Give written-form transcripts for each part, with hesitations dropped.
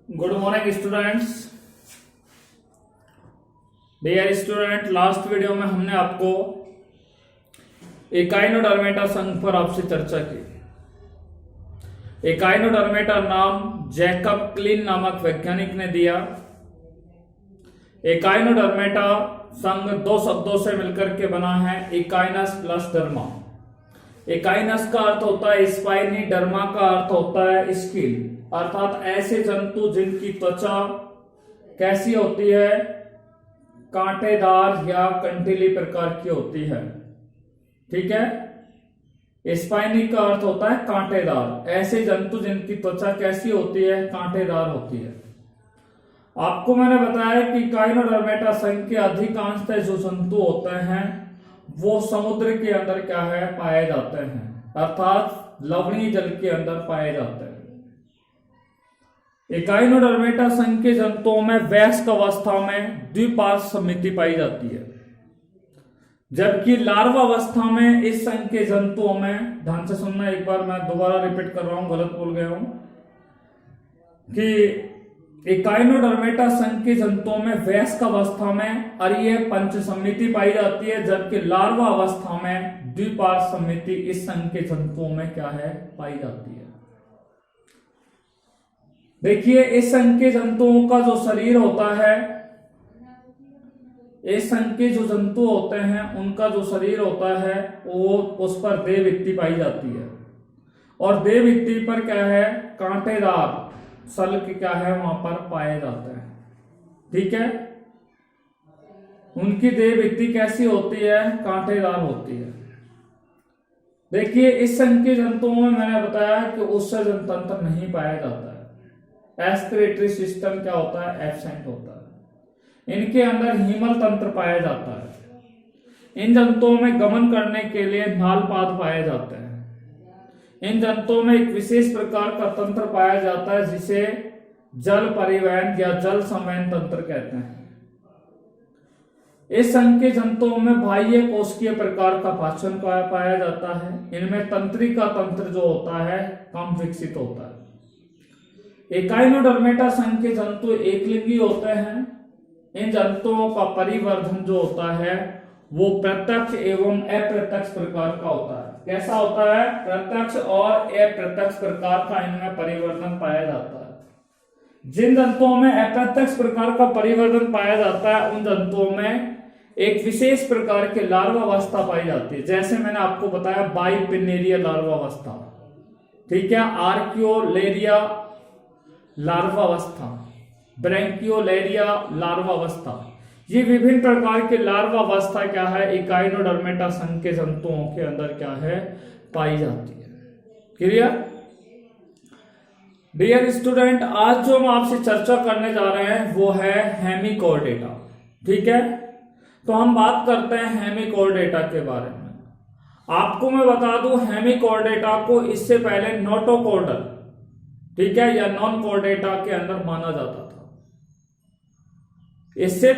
Good morning students. Dear student, last video में हमने आपको एकाइनोडर्मेटा संघ पर आपसे चर्चा की। एकाइनोडर्मेटा नाम जैकब क्लीन नामक वैज्ञानिक ने दिया। एकाइनोडर्मेटा संघ दो शब्दों से मिलकर के बना है, एकाइनस प्लस डर्मा। एकाइनस का अर्थ होता है स्पाइनी, डर्मा का अर्थ होता है स्किल, अर्थात ऐसे जंतु जिनकी त्वचा कैसी होती है, कांटेदार या कंटीली प्रकार की होती है। ठीक है, स्पाइनी का अर्थ होता है कांटेदार, ऐसे जंतु जिनकी त्वचा कैसी होती है, कांटेदार होती है। आपको मैंने बताया कि एकाइनोडर्मेटा संघ के अधिकांशतः जो जंतु होते हैं वो समुद्र के अंदर क्या है, पाए जाते हैं, अर्थात लवणीय जल के अंदर पाए जाते हैं। एकाइनोडर्मेटा संघ के जंतुओं में वयस्क अवस्था में द्विपार्श्व समिति पाई जाती है, जबकि लार्वा अवस्था में इस संघ के जंतुओं में, ध्यान से सुनना, एक बार मैं दोबारा रिपीट कर रहा हूं, गलत बोल गया हूं, कि एकाइनोडर्मेटा संघ के जंतुओं में वयस्क अवस्था में अरीय पंच समिति पाई जाती है, जबकि लार्वा अवस्था में द्विपार्श्व समिति इस संघ के जंतुओं में क्या है, पाई जाती है। देखिए, इस संघ के जंतुओं का जो शरीर होता है, इस संघ के जो जंतु होते हैं उनका जो शरीर होता है वो, उस पर देहभित्ति पाई जाती है, और देहभित्ति पर क्या है, कांटेदार सल्क क्या है वहां पर पाए जाते हैं। ठीक है, उनकी देहभित्ति कैसी होती है, कांटेदार होती है। देखिए, इस संघ के जंतुओं में मैंने बताया कि उत्सर्जन तंत्र नहीं पाया जाता है, एस्पिरेटरी सिस्टम क्या होता है, एब्सेंट होता है। इनके अंदर हीमल तंत्र पाया जाता है। इन जंतुओं में गमन करने के लिए नालपाद पाए जाते हैं। इन जंतुओं में एक विशेष प्रकार का तंत्र पाया जाता है जिसे जल परिवहन या जल संवहन तंत्र कहते हैं। इस संघ के जंतुओं में बाह्य कोशिकीय प्रकार का पाचन पाया जाता है। इनमें तंत्रिका तंत्र जो होता है कम विकसित होता है। एकाइनोडर्मेटा संघ के जंतु एकलिंगी होते हैं। इन जंतुओं का परिवर्धन जो होता है वो प्रत्यक्ष एवं अप्रत्यक्ष प्रकार का होता है। कैसा होता है, प्रत्यक्ष और अप्रत्यक्ष प्रकार का इनमें परिवर्तन पाया जाता है। जिन जंतुओं में अप्रत्यक्ष प्रकार का परिवर्तन पाया जाता है उन जंतुओं में एक विशेष प्रकार के लार्वा अवस्था पाई जाती है, जैसे मैंने आपको बताया बाइपिनेरिया लार्वा अवस्था। ठीक है, आर्कियोलेरिया लार्वा अवस्था, ब्रैंकियोलेरिया लार्वा अवस्था, ये विभिन्न प्रकार के लार्वा अवस्था क्या है, एकाइनोडर्मेटा संघ के जंतुओं के अंदर क्या है, पाई जाती है। क्लियर? डियर स्टूडेंट, आज जो हम आपसे चर्चा करने जा रहे हैं वो है हेमिकोर्डेटा। ठीक है, तो हम बात करते हैं हेमिकोर्डेटा के बारे में। आपको मैं बता दूं, हेमिकोर्डेटा को इससे पहले नोटोकॉर्डल, ठीक है, या नॉन कॉर्डेटा के अंदर माना जाता था। इससे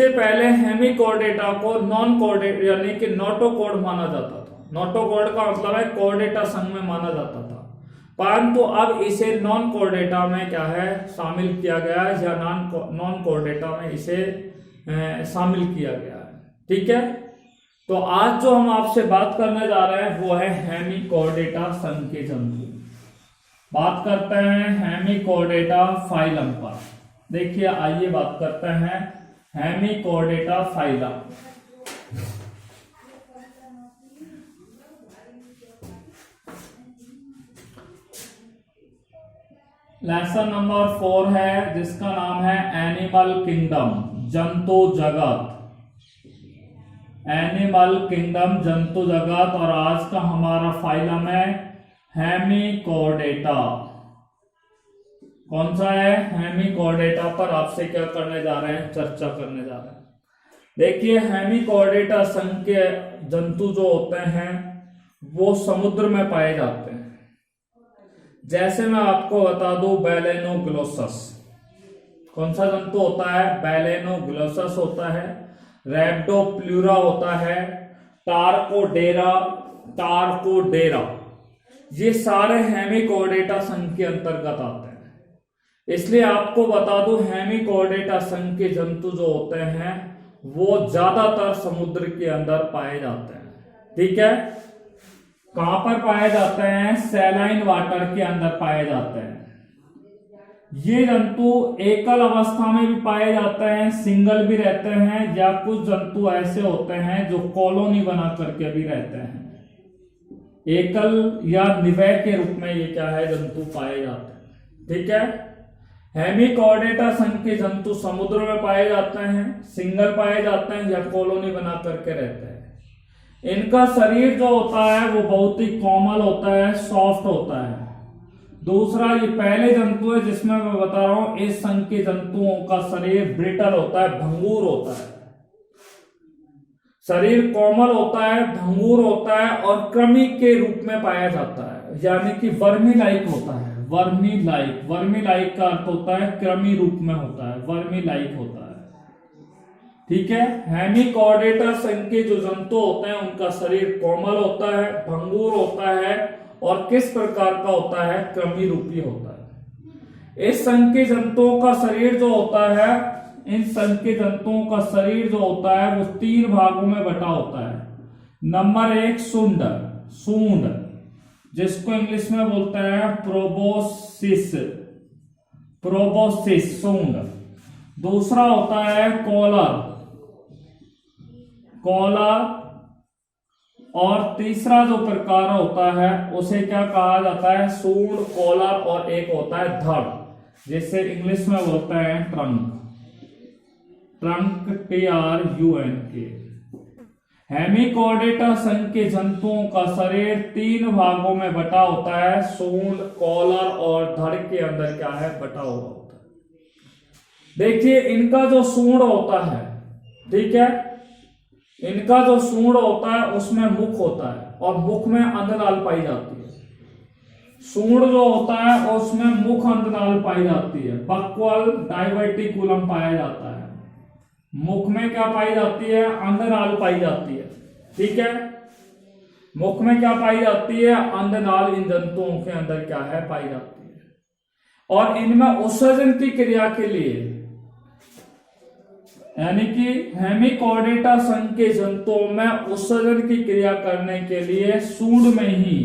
पहले हेमिकोर्डेटा को नॉन कॉर्डेट यानी कि नोटोकॉर्ड माना जाता था। नोटोकॉर्ड का मतलब है कॉर्डेटा संघ में माना जाता था, परंतु अब इसे नॉन कॉर्डेटा में क्या है, शामिल किया गया है, या नॉन कॉर्डेटा में इसे शामिल किया गया है। ठीक है, तो आज जो हम आपसे बात करने जा रहे हैं वो है हेमिकोर्डेटा संघ के जंतु। बात करते हैं हेमिकोर्डेटा फाइलम पर। देखिए, आइए बात करते हैं हेमिकोर्डेटा फाइलम। लेसन नंबर 4 है जिसका नाम है एनिमल किंगडम, जंतु जगत। एनिमल किंगडम, जंतु जगत, और आज का हमारा फाइलम है हेमिकोर्डेटा। कौन सा है, हेमिकोर्डेटा पर आपसे क्या करने जा रहे हैं, चर्चा करने जा रहे हैं। देखिए, हेमिकोर्डेटा संघ के जंतु जो होते हैं वो समुद्र में पाए जाते हैं। जैसे मैं आपको बता दूं, बैलेनोग्लोसस कौन सा जंतु होता है, बैलेनोग्लोसस होता है, रैप्टोप्लूरा होता है, टार्कोडेरा, ये सारे हेमिकोर्डेटा संघ के अंतर्गत आते हैं। इसलिए आपको बता दूं, हेमिकोर्डेटा संघ के जंतु जो होते हैं वो ज्यादातर समुद्र के अंदर पाए जाते हैं। ठीक है, कहां पर पाए जाते हैं? सैलाइन वाटर के अंदर पाए जाते हैं। ये जंतु एकल अवस्था में भी पाए जाते हैं, सिंगल भी रहते हैं, या कुछ जंतु ऐसे होते हैं जो कॉलोनी बना करके भी रहते हैं। एकल या निवय के रूप में ये क्या है, जंतु पाए जाते हैं। ठीक है, हेमिकोर्डेटा संघ के जंतु समुद्र में पाए जाते हैं, सिंगल पाए जाते हैं या कॉलोनी बना करके रहते हैं। इनका शरीर जो होता है वो बहुत ही कोमल होता है, सॉफ्ट होता है। दूसरा, ये पहले जंतु है जिसमें मैं बता रहा हूं, इस संघ के जंतुओं का शरीर ब्रिटल होता है, भंगुर होता है। शरीर कोमल होता है, भंगुर होता है और कृमि के रूप में पाया जाता है, यानी कि वर्मी लाइक होता है। वर्मी लाइक का अर्थ होता है कृमि रूप में होता है, वर्मी लाइक होता है। ठीक है, हेमिकोर्डेटा संघ के जो जंतु होते हैं उनका शरीर कोमल होता है, भंगुर होता है और किस प्रकार का होता है? कृमि रूपी होता है। इस संघ के जंतुओं का शरीर जो होता है, इन संघ के जंतुओं का शरीर जो होता है वो 3 भागों में बटा होता है। नंबर 1, सूंड, जिसको इंग्लिश में बोलते हैं प्रोबोसिस, सूंड। दूसरा होता है कॉलर, और तीसरा जो प्रकार होता है उसे क्या कहा जाता है? सूंड, कॉलर और एक होता है धड़, जिसे इंग्लिश में बोलते हैं ट्रंक, TRUNK। हेमिकोर्डेटा संघ के जंतुओं का शरीर 3 भागों में बटा होता है, सूंड, कॉलर और धड़ के अंदर क्या है? बटा हुआ होता है। देखिए, इनका जो सूंड होता है, ठीक है, इनका जो सूंड होता है उसमें मुख होता है और मुख में अंधनाल पाई जाती है। सूंड जो होता है उसमें मुख अंधनाल पाई जाती है, बक्वल डाइवर्टिकुलम पाया जाता है। मुख में क्या पाई जाती है? अंधनाल पाई जाती है। ठीक है, मुख में क्या पाई जाती है? अंधनाल इन जंतुओं के अंदर क्या है? पाई जाती है। और इनमें उत्सर्जन की क्रिया के लिए, यानी कि हेमिकोर्डेटा संघ के जंतुओं में उत्सर्जन की क्रिया करने के लिए सूंड में ही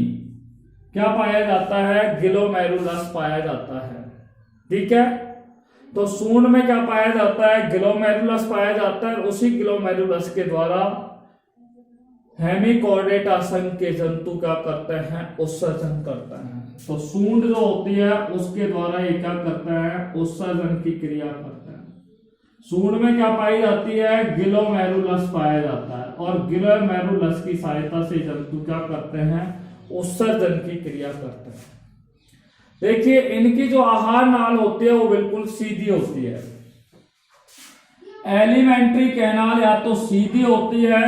क्या पाया जाता है? ग्लोमेरुलस पाया जाता है। ठीक है, तो सूंड में क्या पाया जाता है? ग्लोमेरुलस पाया जाता है। उसी ग्लोमेरुलस के द्वारा हेमिकोर्डेटा संघ के जंतु क्या करते हैं? उत्सर्जन करते हैं। तो सूंड जो होती है उसके द्वारा ये क्या करते हैं? उत्सर्जन की क्रिया करते हैं। सूंड में क्या पाई जाती है? ग्लोमेरुलस पाया जाता है और ग्लोमेरुलस की सहायता से जंतु क्या करते हैं? उत्सर्जन की क्रिया करते हैं। देखिए, इनकी जो आहार नाल होती है वो बिल्कुल सीधी होती है। एलिमेंट्री कैनाल या तो सीधी होती है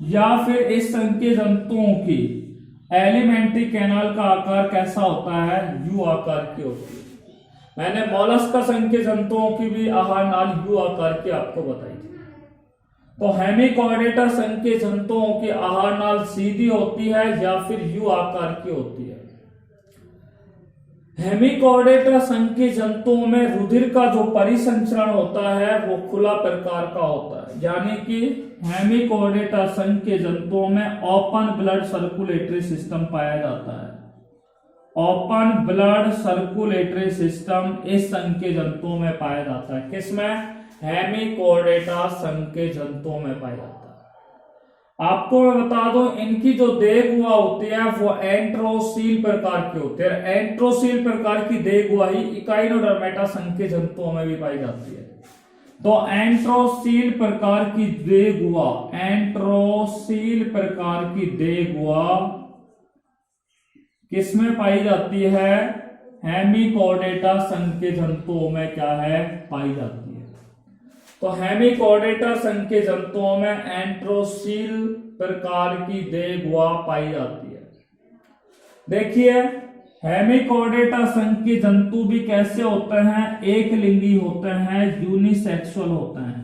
या फिर इस संघ के जंतुओं की एलिमेंट्री कैनाल का आकार कैसा होता है? यू आकार की होती है। मैंने मोलस्क संघ के जंतुओं की भी आहार नाल यू आकार की आपको बताई थी। तो हेमिकोर्डेटा संघ के जंतुओं की आहार नाल सीधी होती है या फिर यू आकार की होती है। हेमिकोर्डेटा संघ के जंतुओं में रुधिर का जो परिसंचरण होता है वो खुला प्रकार का होता है, यानी कि हेमिकोर्डेटा संघ के जंतुओं में ओपन ब्लड सर्कुलेटरी सिस्टम पाया जाता है। ओपन ब्लड सर्कुलेटरी सिस्टम इस संघ के जंतुओं में पाया जाता है। किसमें? हेमिकोर्डेटा संघ के जंतुओं में पाया जाता है। आपको मैं बता दूं, इनकी जो देह गुहा होती है वो एंट्रोसील प्रकार की होती है। एंट्रोसील प्रकार की देह गुहा ही इकाइनोडर्मेटा संघ के जंतुओं में भी पाई जाती है। तो एंट्रोसील प्रकार की देह गुहा, एंट्रोसील प्रकार की देह गुहा किसमें पाई जाती है? हेमिकोर्डेटा संघ के जंतुओं में क्या है? पाई जाती है। तो हेमिकोर्डेटा संघ के जंतुओं में एंट्रोसील प्रकार की देह गुहा पाई जाती है। देखिए, हेमिकोर्डेटा संघ के जंतु भी कैसे होते हैं? एक लिंगी होते हैं, यूनिसेक्सुअल होते हैं।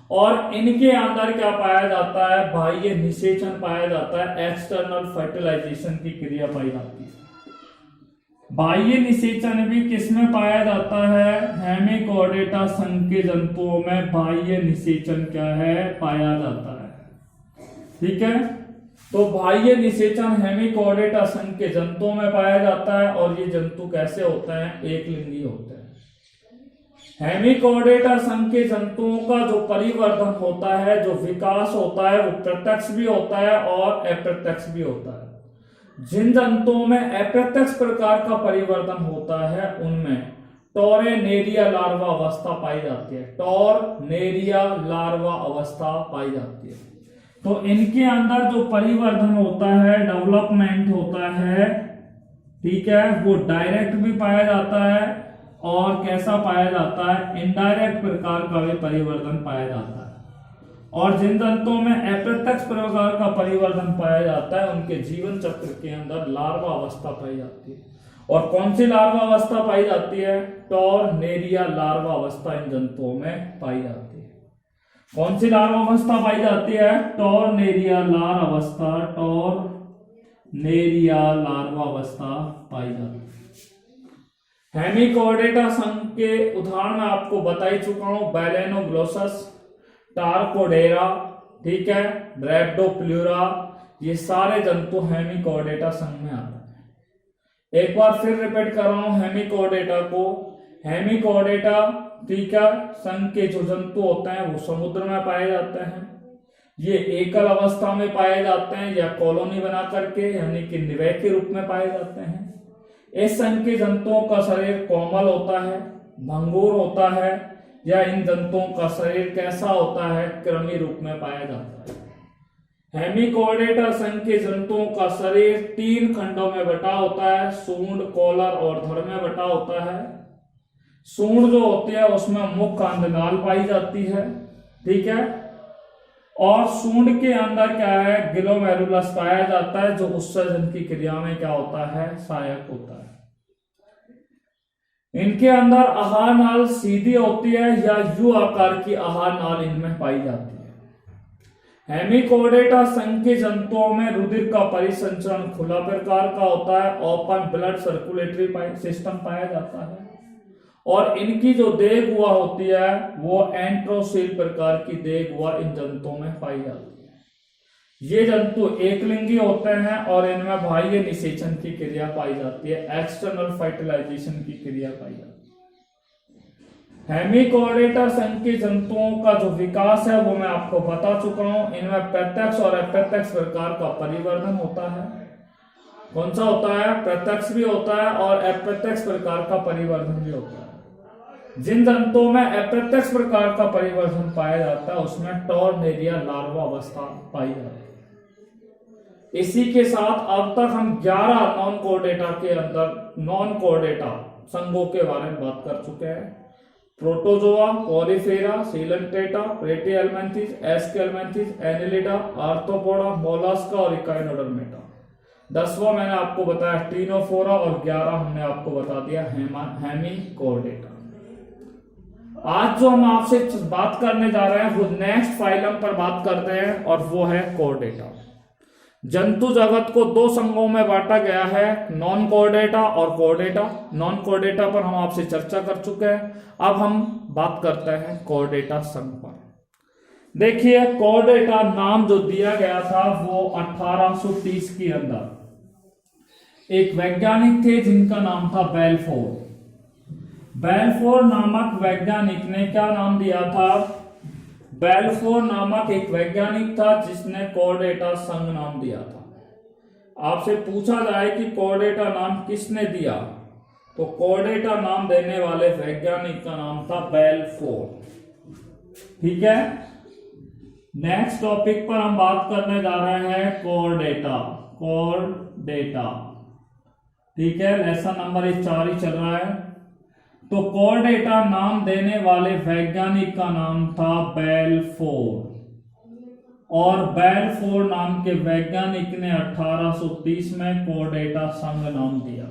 और इनके अंदर क्या पाया जाता है? बाह्य निषेचन पाया जाता है, एक्सटर्नल फर्टिलाइजेशन की क्रिया पाई जाती है। बाह्य निषेचन भी किसमें पाया जाता है? हेमिकोर्डेटा संघ के जंतुओं में बाह्य निषेचन क्या है? पाया जाता है। ठीक है, तो बाह्य निषेचन हेमिकोर्डेटा संघ के जंतुओं में पाया जाता है और ये जंतु कैसे होते हैं? एक लिंगी होते हैं। हेमिकोर्डेटा संघ के जंतुओं का जो परिवर्धन होता है, जो विकास होता है, वो प्रत्यक्ष भी होता है और अप्रत्यक्ष भी होता है। जिन जंतुओं में अप्रत्यक्ष प्रकार का परिवर्तन होता है उनमें टोरेनेरिया लार्वा अवस्था पाई जाती है। टोरनेरिया लार्वा अवस्था पाई जाती है। तो इनके अंदर जो परिवर्धन होता है, डेवलपमेंट होता है, ठीक है, वो डायरेक्ट भी पाया जाता है और कैसा पाया जाता है? इनडायरेक्ट प्रकार का भी परिवर्तन पाया जाता है। और जिन जंतुओं में अप्रत्यक्ष प्रकार का परिवर्तन पाया जाता है उनके जीवन चक्र के अंदर लार्वा अवस्था पाई जाती है। और कौन सी लार्वा अवस्था पाई जाती है? टोरनेरिया लार्वा अवस्था इन जंतुओं में पाई जाती है। कौन सी लार्वा अवस्था पाई जाती है? टोरनेरिया लार अवस्था, टोरनेरिया लार्वा अवस्था पाई जाती है। हेमिकोर्डेटा संघ के उदाहरण मैं आपको बता ही चुका हूं, बैलेनोग्लोसस, टार्कोडेरा, ठीक है, ड्रेप्डोप्लूरा, ये सारे जंतु हेमिकोर्डेटा संघ में आते हैं। एक बार फिर रिपीट कर रहा हूं हेमिकोर्डेटा को। हेमिकोर्डेटा, ठीक है, संघ के जो जंतु होते हैं वो समुद्र में पाए जाते हैं। ये एकल अवस्था में पाए जाते हैं या कॉलोनी बना करके, यानी कि निवय के रूप में पाए जाते हैं। इस संघ के जंतुओं का शरीर कोमल होता है, भंगुर होता है, या इन जंतुओं का शरीर कैसा होता है? कृमि रूप में पाया जाता है। हेमिकोर्डेटा संघ के जंतुओं का शरीर 3 खंडों में बटा होता है, सूंड, कॉलर और धड़ में बटा होता है। सूंड जो होती है उसमें मुख्य अंडनाल पाई जाती है, ठीक है, और सूंड के अंदर क्या है? ग्लोमेरुलस पाया जाता है जो उत्सर्जन की क्रिया में क्या होता है? सहायक होता है। इनके अंदर आहार नाल सीधी होती है या यू आकार की आहार नाल इनमें पाई जाती है। हेमिकोर्डेटा संघ के जंतुओं में रुधिर का परिसंचरण खुला प्रकार का होता है, ओपन ब्लड सर्कुलेटरी सिस्टम पाया जाता है। और इनकी जो देह गुहा होती है वो एंट्रोसील प्रकार की देह गुहा इन जंतुओं में पाई जाती है। ये जंतु एक लिंगी होते हैं और इनमें बाह्य निषेचन की क्रिया पाई जाती है, एक्सटर्नल फर्टिलाइजेशन की क्रिया पाई जाती है। हेमिकोर्डेटा संघ के जंतुओं का जो विकास है वो मैं आपको बता चुका हूं। इनमें प्रत्यक्ष और अप्रत्यक्ष प्रकार का परिवर्धन होता है। कौन सा होता है? प्रत्यक्ष भी होता है और अप्रत्यक्ष प्रकार का परिवर्धन भी होता है। जिन जंतुओं में अप्रत्यक्ष प्रकार का परिवर्तन पाया जाता है उसमें टोरनेरिया लार्वा अवस्था पाई जाती है। इसी के साथ अब तक हम 11 नॉन कोर्डेटा के अंदर नॉन कोर्डेटा संघों के बारे में बात कर चुके हैं। Protozoa, porifera, coelenterata, platyhelminthes, aschelminthes, annelida, arthropoda, mollusca और इकाइनोडर्मेटा। 10वां मैंने आपको बताया टीनोफोरा और 11 हमने आपको बता दिया हेमिकोर्डेटा। आज जो हम आपसे बात करने जा रहे हैं वो नेक्स्ट फाइलम पर बात करते हैं और वो है कोर्डेटा। जंतु जगत को 2 संघों में बांटा गया है, नॉन कोर्डेटा और कोर्डेटा। नॉन कोर्डेटा पर हम आपसे चर्चा कर चुके हैं। अब हम बात करते हैं कोर्डेटा संघ पर। देखिए, कोर्डेटा नाम जो दिया गया था वो 1830 के अंदर एक वैज्ञानिक थे जिनका नाम था बेल्फोर। बेल्फोर नामक वैज्ञानिक ने क्या नाम दिया था? बेल्फोर नामक एक वैज्ञानिक था जिसने कोर्डेटा संघ नाम दिया था। आपसे पूछा जाए कि कोर्डेटा नाम किसने दिया, तो कोर्डेटा नाम देने वाले वैज्ञानिक का नाम था बेल्फोर। ठीक है, नेक्स्ट टॉपिक पर हम बात करने जा रहे हैं कोर्डेटा। कोर्डेटा, ठीक है, लेसन नंबर 4 ही चल रहा है। तो कोर्डेटा नाम देने वाले वैज्ञानिक का नाम था बेल्फोर और बेल्फोर नाम के वैज्ञानिक ने 1830 में कोर्डेटा संघ नाम दिया।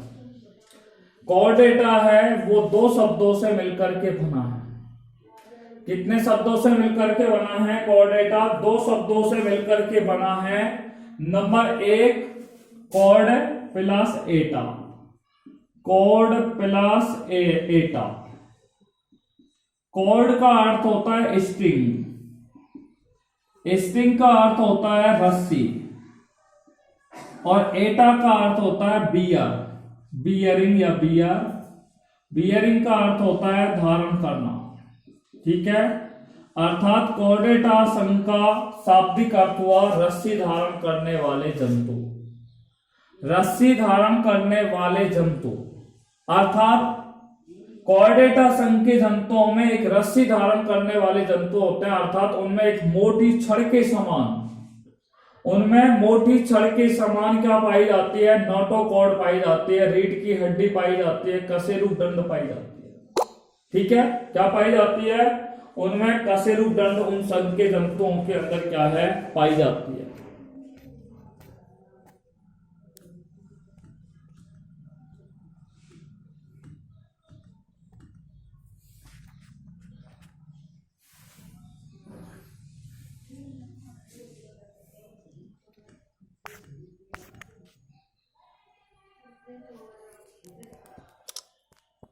कोर्डेटा है वो 2 शब्दों से मिलकर के बना है। कितने शब्दों से मिलकर के बना है कोर्डेटा? 2 शब्दों से मिलकर के बना है। Number 1 code plus iota, cord plus iota. Cord का अर्थ होता है स्ट्रिंग, स्ट्रिंग का अर्थ होता है रस्सी, और एटा का अर्थ होता है बियर, बियरिंग या बियर। बियरिंग का अर्थ होता है धारण करना, ठीक है। अर्थात कॉर्डेटा संघ का शाब्दिक अर्थ हुआ रस्सी धारण करने वाले जंतु, रस्सी धारण करने वाले जंतु। अर्थात कॉर्डेटा संघ के जंतुओं में एक रस्सी धारण करने वाले जंतु होते हैं, अर्थात उनमें एक मोटी छड़ के समान, उनमें मोटी छड़ के समान क्या पाई जाती है, नोटोकॉर्ड पाई जाती है, रीढ़ की हड्डी पाई जाती है, कशेरुक दंड पाई जाती है, ठीक है। क्या पाई जाती है, उनमें कशेरुक दंड उन संघ के जंतुओं के अंदर क्या है, पाई जाती है।